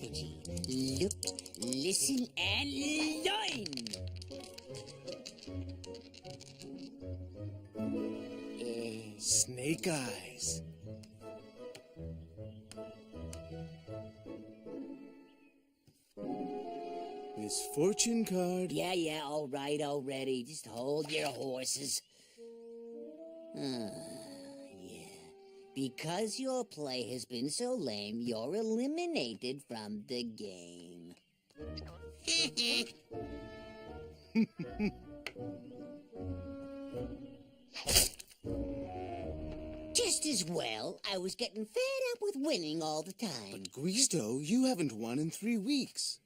strategy. Look, listen, and learn. Snake eyes. This fortune card. Yeah, all right already. Just hold your horses. Yeah. Because your play has been so lame, you're eliminated from the game. Just as well, I was getting fed up with winning all the time. But Guisto, you haven't won in 3 weeks.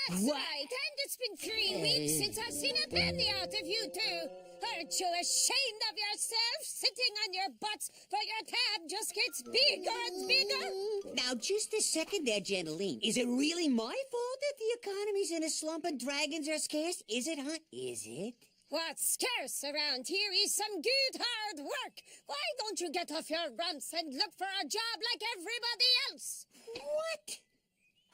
That's right, and it's been 3 weeks since I've seen a penny out of you two. Aren't you ashamed of yourself, sitting on your butts while your tab just gets bigger and bigger? Now, just a second there, Gentleline. Is it really my fault that the economy's in a slump and dragons are scarce? Is it, huh? Is it? What's scarce around here is some good hard work. Why don't you get off your rumps and look for a job like everybody else? What?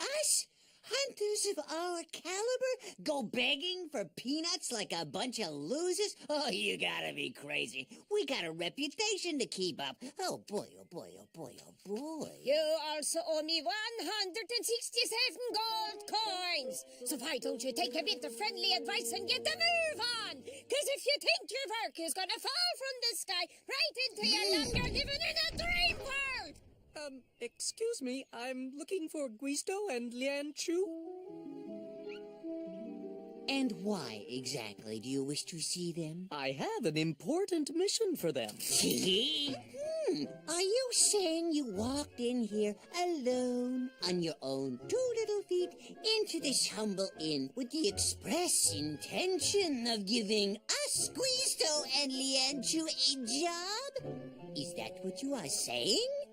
Us? Hunters of our caliber go begging for peanuts like a bunch of losers? Oh, you gotta be crazy. We got a reputation to keep up. Oh boy, oh boy, oh boy, oh boy. You also owe me 167 gold coins. So why don't you take a bit of friendly advice and get the move on? Because if you think your work is gonna fall from the sky right into your lap, you're living in a dream world. Excuse me, I'm looking for Guisto and Lian Chu. And why exactly do you wish to see them? I have an important mission for them. Are you saying you walked in here alone, on your own 2 little feet, into this humble inn with the express intention of giving us, Guisto and Lian Chu, a job? Is that what you are saying?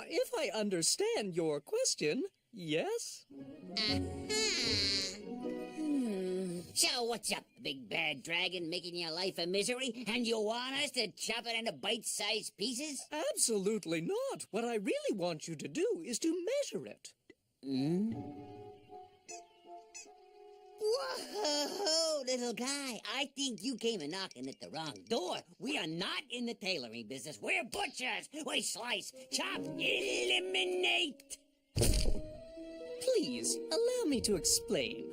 If I understand your question, yes. So what's up, big bad dragon, making your life a misery? And you want us to chop it into bite-sized pieces? Absolutely not. What I really want you to do is to measure it. Whoa, little guy, I think you came a knocking at the wrong door. We are not in the tailoring business. We're butchers. We slice, chop, eliminate. Please, allow me to explain.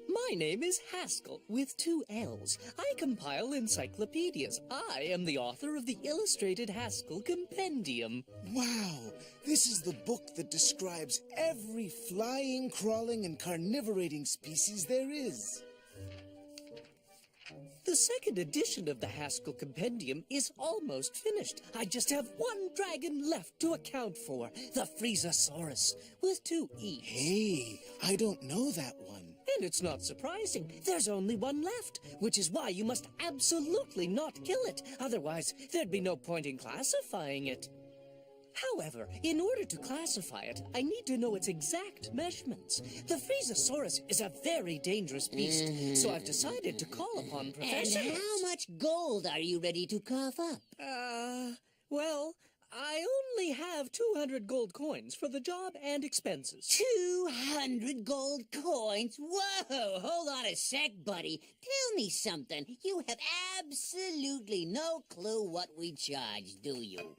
My name is Haskell, with 2 L's. I compile encyclopedias. I am the author of the Illustrated Haskell Compendium. Wow, this is the book that describes every flying, crawling, and carnivораting species there is. The second edition of the Haskell Compendium is almost finished. I just have 1 dragon left to account for, the Friezosaurus, with 2 E's. Hey, I don't know that one. And it's not surprising. There's only 1 left, which is why you must absolutely not kill it. Otherwise, there'd be no point in classifying it. However, in order to classify it, I need to know its exact measurements. The Friezosaurus is a very dangerous beast, so I've decided to call upon professionals. And how much gold are you ready to cough up? Well, I only have 200 gold coins for the job and expenses. 200 gold coins? Whoa, hold on a sec, buddy. Tell me something. You have absolutely no clue what we charge, do you?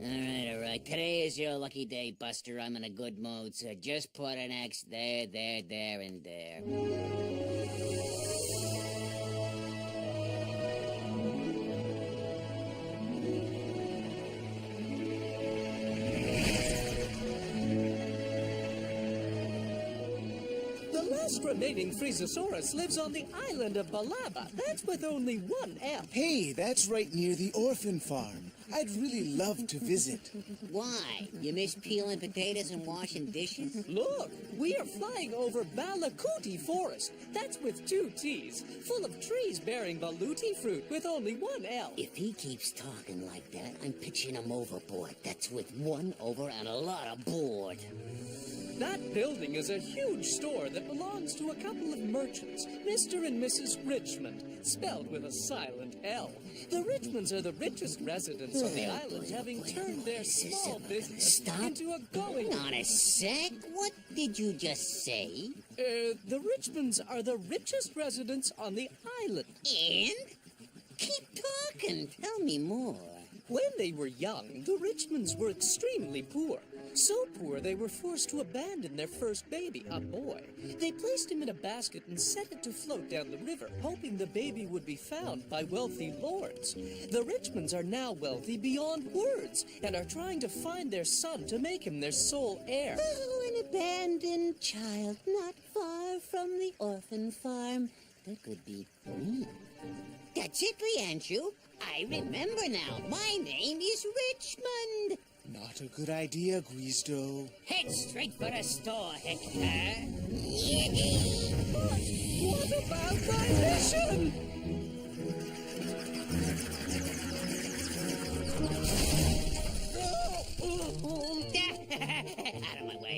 All right. Today is your lucky day, Buster. I'm in a good mood, so just put an X there, and there. The last remaining Friezosaurus lives on the island of Balaba. That's with only 1 F. Hey, that's right near the orphan farm. I'd really love to visit. Why? You miss peeling potatoes and washing dishes? Look, we are flying over Balakuti Forest. That's with 2 T's, full of trees bearing baluti fruit with only 1 L. If he keeps talking like that, I'm pitching him overboard. That's with 1 over and a lot of board. That building is a huge store that belongs to a couple of merchants, Mr. and Mrs. Richmond, spelled with a silent L. The Richmonds are the richest residents on the island, having turned their small business into a going... On a sec. What did you just say? The Richmonds are the richest residents on the island. And? Keep talking. Tell me more. When they were young, the Richmonds were extremely poor. So poor they were forced to abandon their first baby, a boy. They placed him in a basket and set it to float down the river, hoping the baby would be found by wealthy lords. The Richmonds are now wealthy beyond words and are trying to find their son to make him their sole heir. Oh, an abandoned child not far from the orphan farm. That could be me. That's it, Leandrew. I remember now. My name is Richmond. Not a good idea, Guizdo. Head straight for the store, Hector. What about my mission? Out of my way.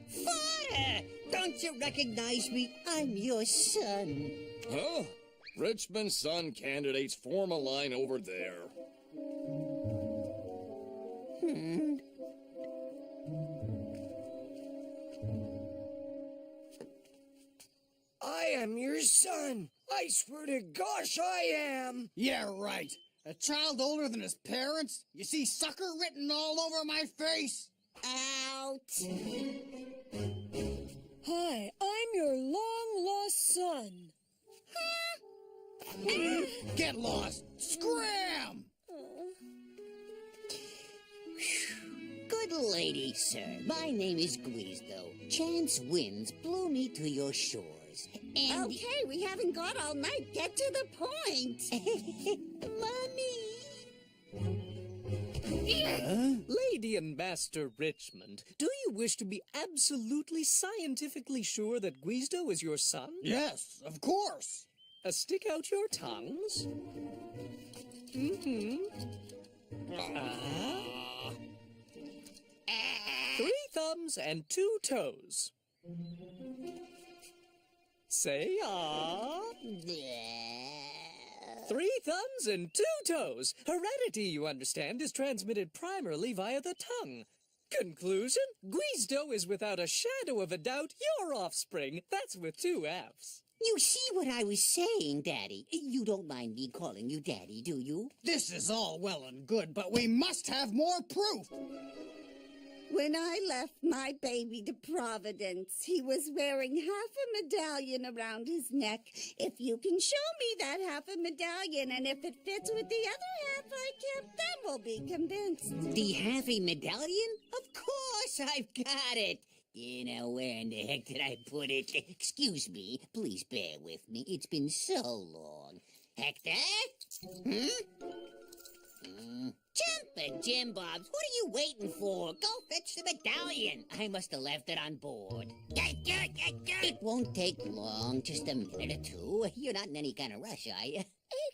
Father! Don't you recognize me? I'm your son. Huh? Richmond son candidates form a line over there. I am your son. I swear to gosh I am. Yeah, right. A child older than his parents? You see sucker written all over my face? Out. Hi, I'm your long-lost son. Get lost! Scram! Good lady, sir. My name is Guizdo. Chance winds blew me to your shores. And... Okay, we haven't got all night. Get to the point. Mommy! Lady and Master Richmond, do you wish to be absolutely scientifically sure that Guizdo is your son? Yes, of course. Stick out your tongues. Three thumbs and two toes. Say ah. Three thumbs and two toes. Heredity, you understand, is transmitted primarily via the tongue. Conclusion? Guizdo is without a shadow of a doubt your offspring. That's with two F's. You see what I was saying, Daddy. You don't mind me calling you Daddy, do you? This is all well and good, but we must have more proof. When I left my baby to Providence, he was wearing half a medallion around his neck. If you can show me that half a medallion, and if it fits with the other half I kept, then we'll be convinced. The half a medallion? Of course I've got it. Now, where in the heck did I put it? Excuse me. Please bear with me. It's been so long. Hector? Jumper Jim Bobs, what are you waiting for? Go fetch the medallion. I must have left it on board. It won't take long, just a minute or two. You're not in any kind of rush, are you?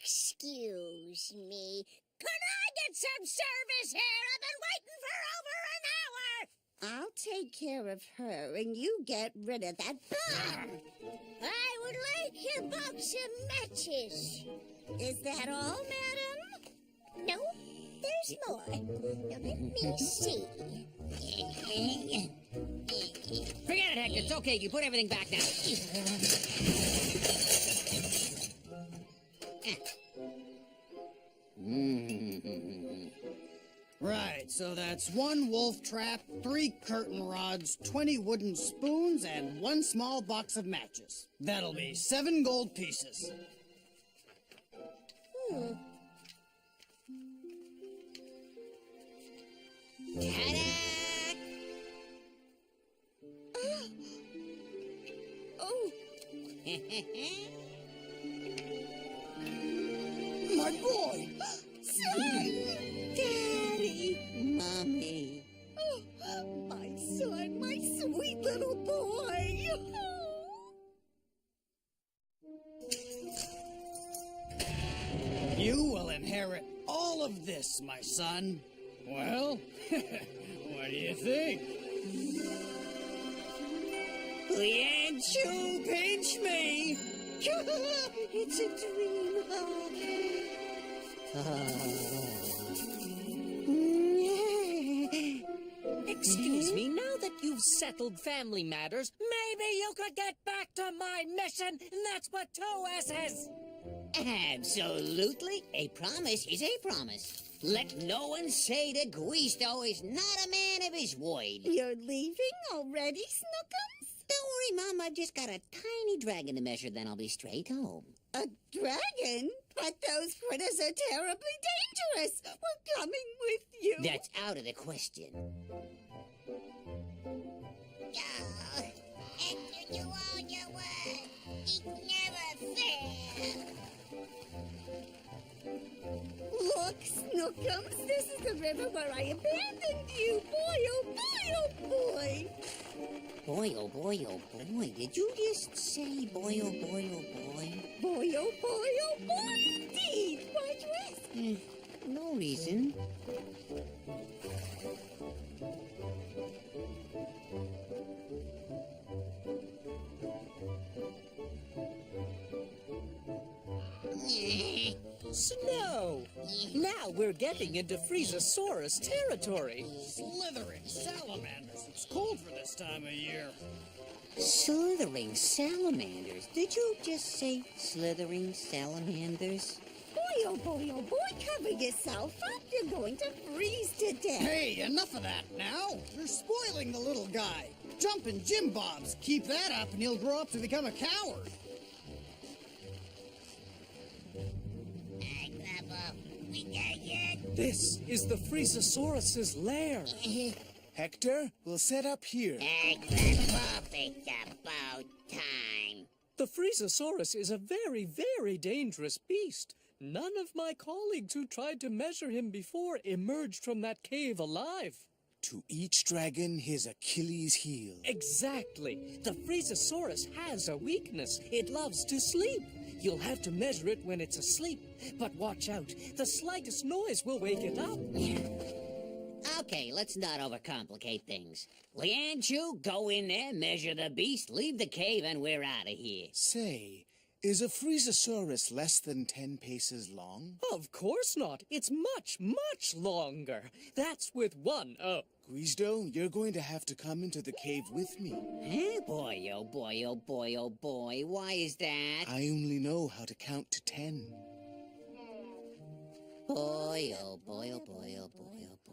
Excuse me. Could I get some service here? I've been waiting for over an hour. I'll take care of her, and you get rid of that bum. I would like a box of matches. Is that all, madam? No, there's more. Now, let me see. Forget it, Hector. It's okay. You put everything back now. Right, so that's 1 wolf trap, 3 curtain rods, 20 wooden spoons, and 1 small box of matches. That'll be 7 gold pieces. Ta-da! Oh, My boy! Daddy! Mommy! my son, my sweet little boy. You will inherit all of this, my son. Well, what do you think? Lianchu, pinch me! It's a dream. Excuse me, now that you've settled family matters, maybe you could get back to my mission, and that's what 2S is. Absolutely. A promise is a promise. Let no one say that Guisto is not a man of his word. You're leaving already, Snookums? Don't worry, Mom. I've just got a tiny dragon to measure, then I'll be straight home. A dragon? But those critters are terribly dangerous. We're coming with you. That's out of the question. After you all your work, it never fails. Look, Snookums, this is the river where I abandoned you. Boy, oh boy, oh boy. Boy, oh boy, oh boy. Did you just say boy, oh boy, oh boy? Boy, oh boy, oh boy, indeed. Why'd you ask? No reason. Snow! Now we're getting into Freezosaurus territory. Slithering salamanders. It's cold for this time of year. Slithering salamanders. Did you just say slithering salamanders? Boy, oh boy, cover yourself up. You're going to freeze to death. Hey, enough of that now. You're spoiling the little guy. Jumping Jim Bobs. Keep that up and he'll grow up to become a coward. This is the Freezosaurus's lair. Hector, we'll set up here. It's about time. The Freezosaurus is a very, very dangerous beast. None of my colleagues who tried to measure him before emerged from that cave alive. To each dragon his Achilles heel. Exactly. The Freezosaurus has a weakness. It loves to sleep. You'll have to measure it when it's asleep. But watch out. The slightest noise will wake it up. Okay, let's not overcomplicate things. Lianchu, go in there, measure the beast, leave the cave, and we're out of here. Say, is a Freezosaurus less than 10 paces long? Of course not. It's much, much longer. That's with one O. Guisto, you're going to have to come into the cave with me. Huh? Boy, oh boy, oh boy, oh boy. Why is that? I only know how to count to 10. Boy, oh boy, oh boy, oh boy, oh boy.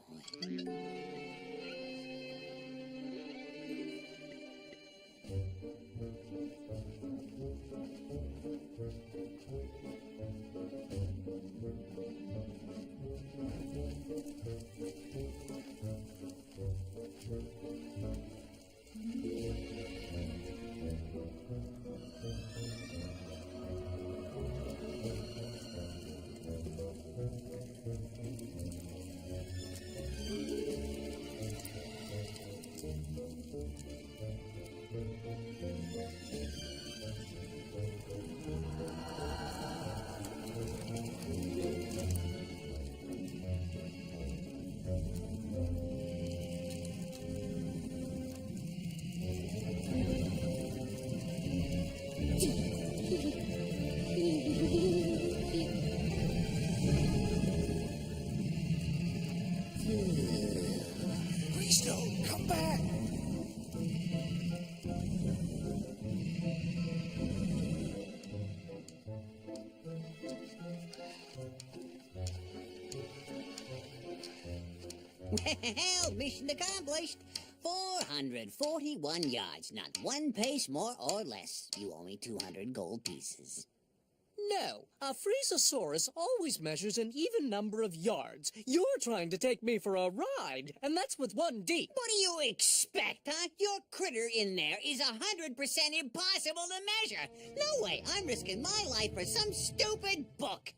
Guisto, come back! Well, mission accomplished. 441 yards, not one pace more or less. You owe me 200 gold pieces. No, a Freezosaurus always measures an even number of yards. You're trying to take me for a ride, and that's with one D. What do you expect, huh? Your critter in there is 100% impossible to measure. No way, I'm risking my life for some stupid book.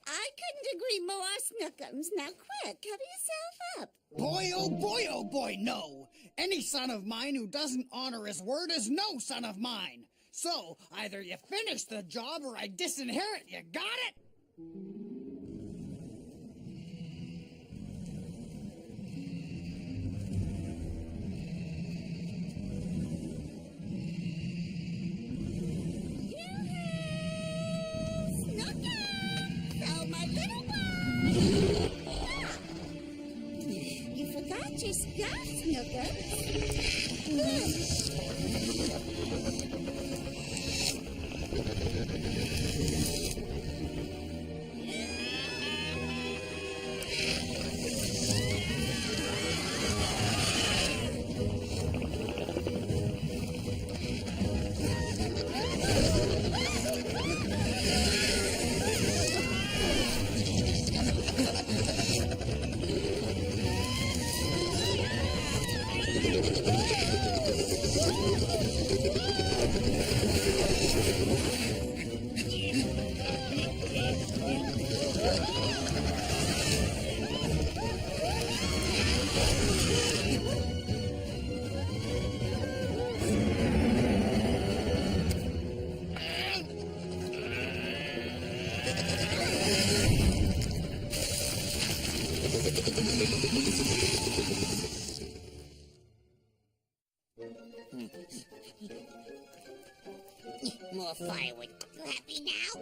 I couldn't agree more, Snookums. Now quick, cover yourself up. Boy, oh boy, no. Any son of mine who doesn't honor his word is no son of mine. So, either you finish the job or I disinherit you, got it? your scarf, Snooker. More firewood. You happy now?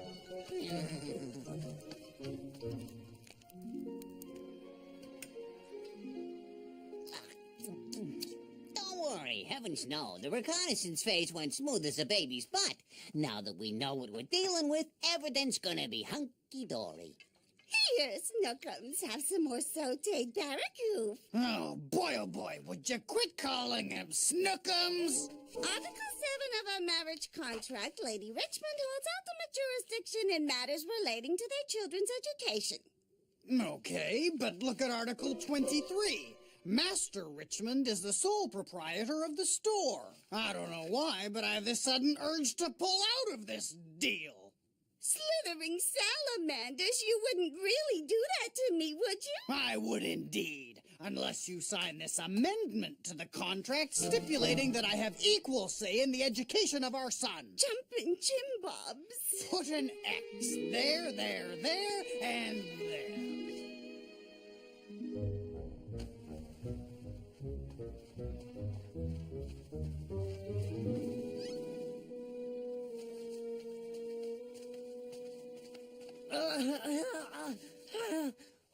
Don't worry, heavens no. The reconnaissance phase went smooth as a baby's butt. Now that we know what we're dealing with, everything's gonna be hunky-dory. Here, Snookums, have some more sauteed barracoon. Oh boy, would you quit calling him Snookums? Article 7 of our marriage contract, Lady Richmond holds ultimate jurisdiction in matters relating to their children's education. Okay, but look at Article 23. Master Richmond is the sole proprietor of the store. I don't know why, but I have this sudden urge to pull out of this deal. Slithering salamanders, you wouldn't really do that to me, would you? I would indeed, unless you sign this amendment to the contract stipulating that I have equal say in the education of our son. Jumpin' Jimbobs. Put an X there, and there.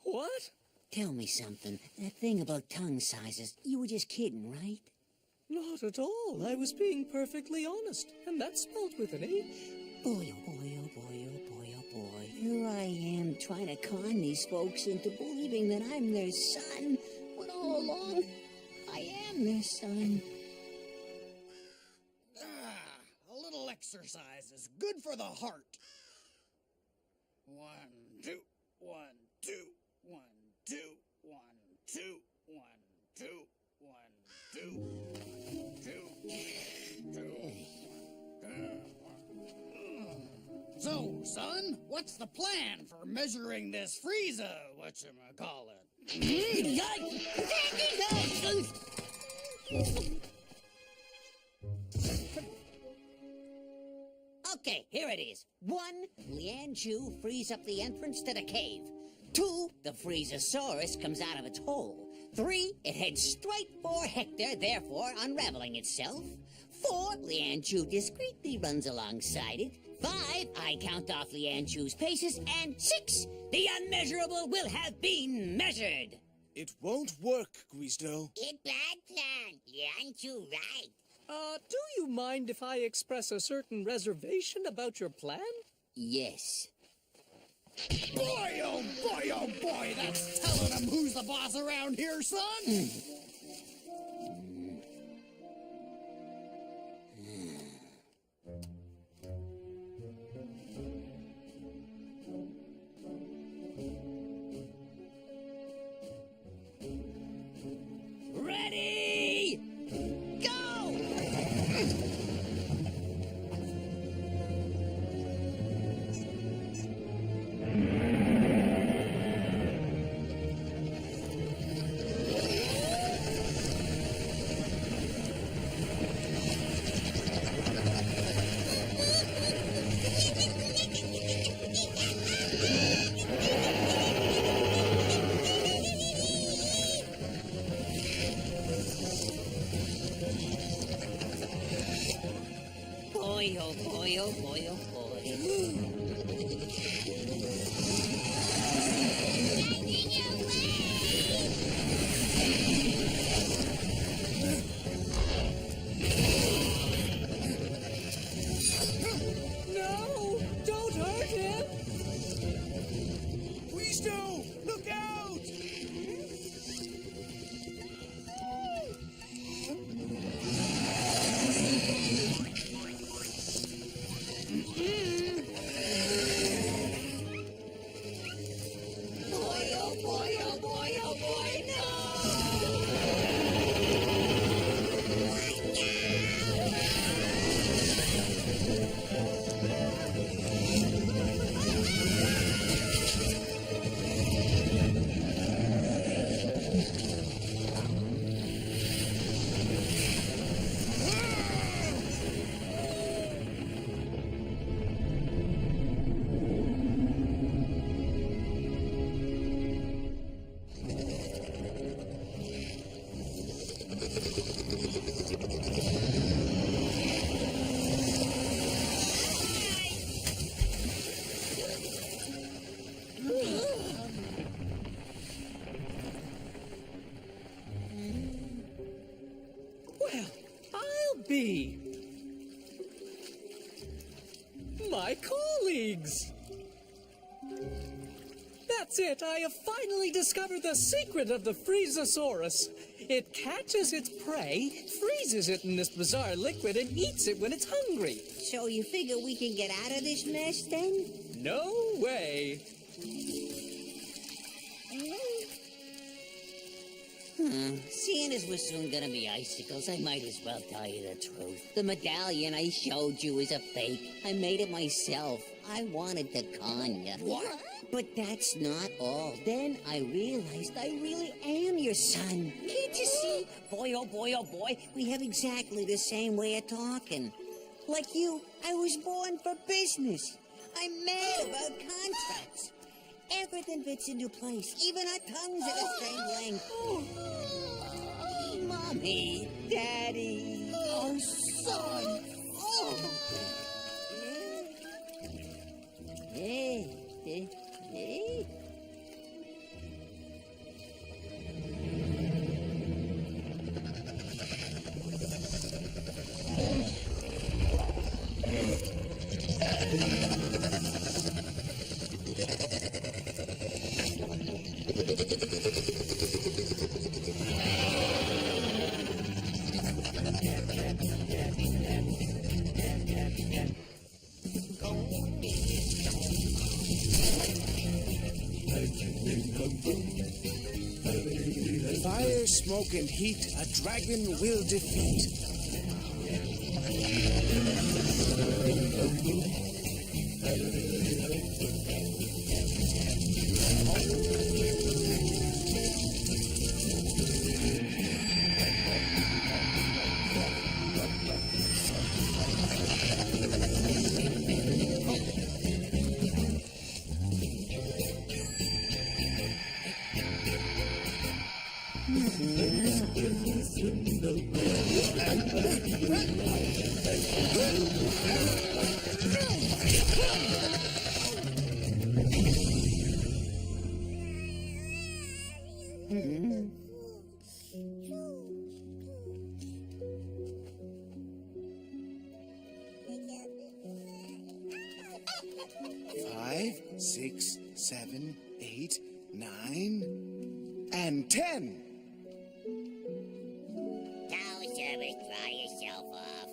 What? Tell me something. That thing about tongue sizes, you were just kidding, right? Not at all. I was being perfectly honest, and that's spelled with an H. Boy, oh boy, oh boy, oh boy, oh boy. Here I am trying to con these folks into believing that I'm their son, when all along, I am their son. A little exercise is good for the heart. 1, 2, 1, 2, 1, 2, 1, 2, 1, 2, 1, 2, 2, 2. So, son, what's the plan for measuring this Frieza, whatchamacallit? Okay, here it is. 1, Lianju frees up the entrance to the cave. 2, the Friezasaurus comes out of its hole. 3, it heads straight for Hector, therefore unraveling itself. 4, Lianju discreetly runs alongside it. 5, I count off Lianju's paces. And 6, the unmeasurable will have been measured. It won't work, Guisto. It bad plan. Lianju right. Do you mind if I express a certain reservation about your plan? Yes. Boy, oh boy, that's telling him who's the boss around here, son! Ready? Go! be my colleagues. That's it. I have finally discovered the secret of the Freezosaurus. It catches its prey, freezes it in this bizarre liquid, and eats it when it's hungry. So you figure we can get out of this mess, then? No way. Seeing as we're soon gonna be icicles, I might as well tell you the truth. The medallion I showed you is a fake. I made it myself. I wanted to con you. What? But that's not all. Then I realized I really am your son. Can't you see? Boy, oh boy, we have exactly the same way of talking. Like you, I was born for business. I'm mad about contracts. Everything fits into place. Even our tongues are the same length. Mommy, Daddy, Our son! Oh! Hey. Fire, smoke, and heat a dragon will defeat. Five, 6, 7, 8, 9, and 10. Now, Service, dry yourself off.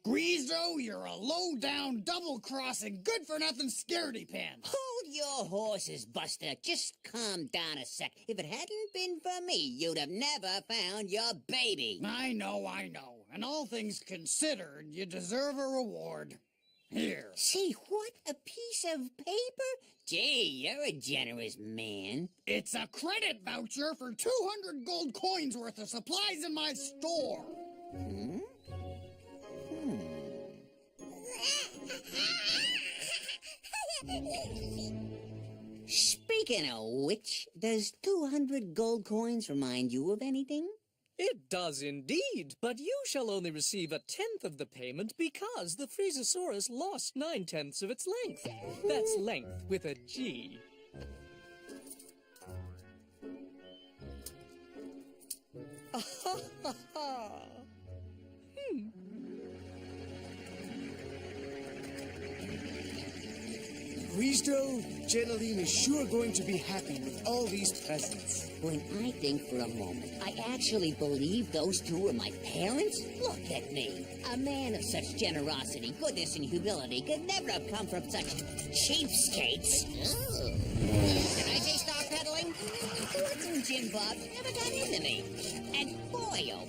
Guizo, you're a low-down, double-crossing, good-for-nothing scaredy-pants. Hold your horses, Buster. Just calm down a sec. If it hadn't been for me, you'd have never found your baby. I know. And all things considered, you deserve a reward. Here. Say, what? A piece of paper? Gee, you're a generous man. It's a credit voucher for 200 gold coins worth of supplies in my store. Speaking of which, does 200 gold coins remind you of anything? It does indeed, but you shall only receive 1/10 of the payment because the Freezosaurus lost 9/10 of its length. That's length with a G. Guizo, Jeneline is sure going to be happy with all these presents. When I think for a moment, I actually believe those two are my parents? Look at me. A man of such generosity, goodness, and humility could never have come from such cheapskates. Can I say stop peddling? Listen, Jim Bob never got into me. And boy, oh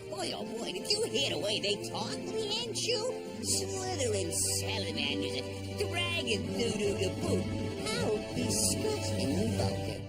boy, did you hear the way they talk, Leanne? Slithering salamanders and dragon doo-doo to boot. How disgustingly vulgar.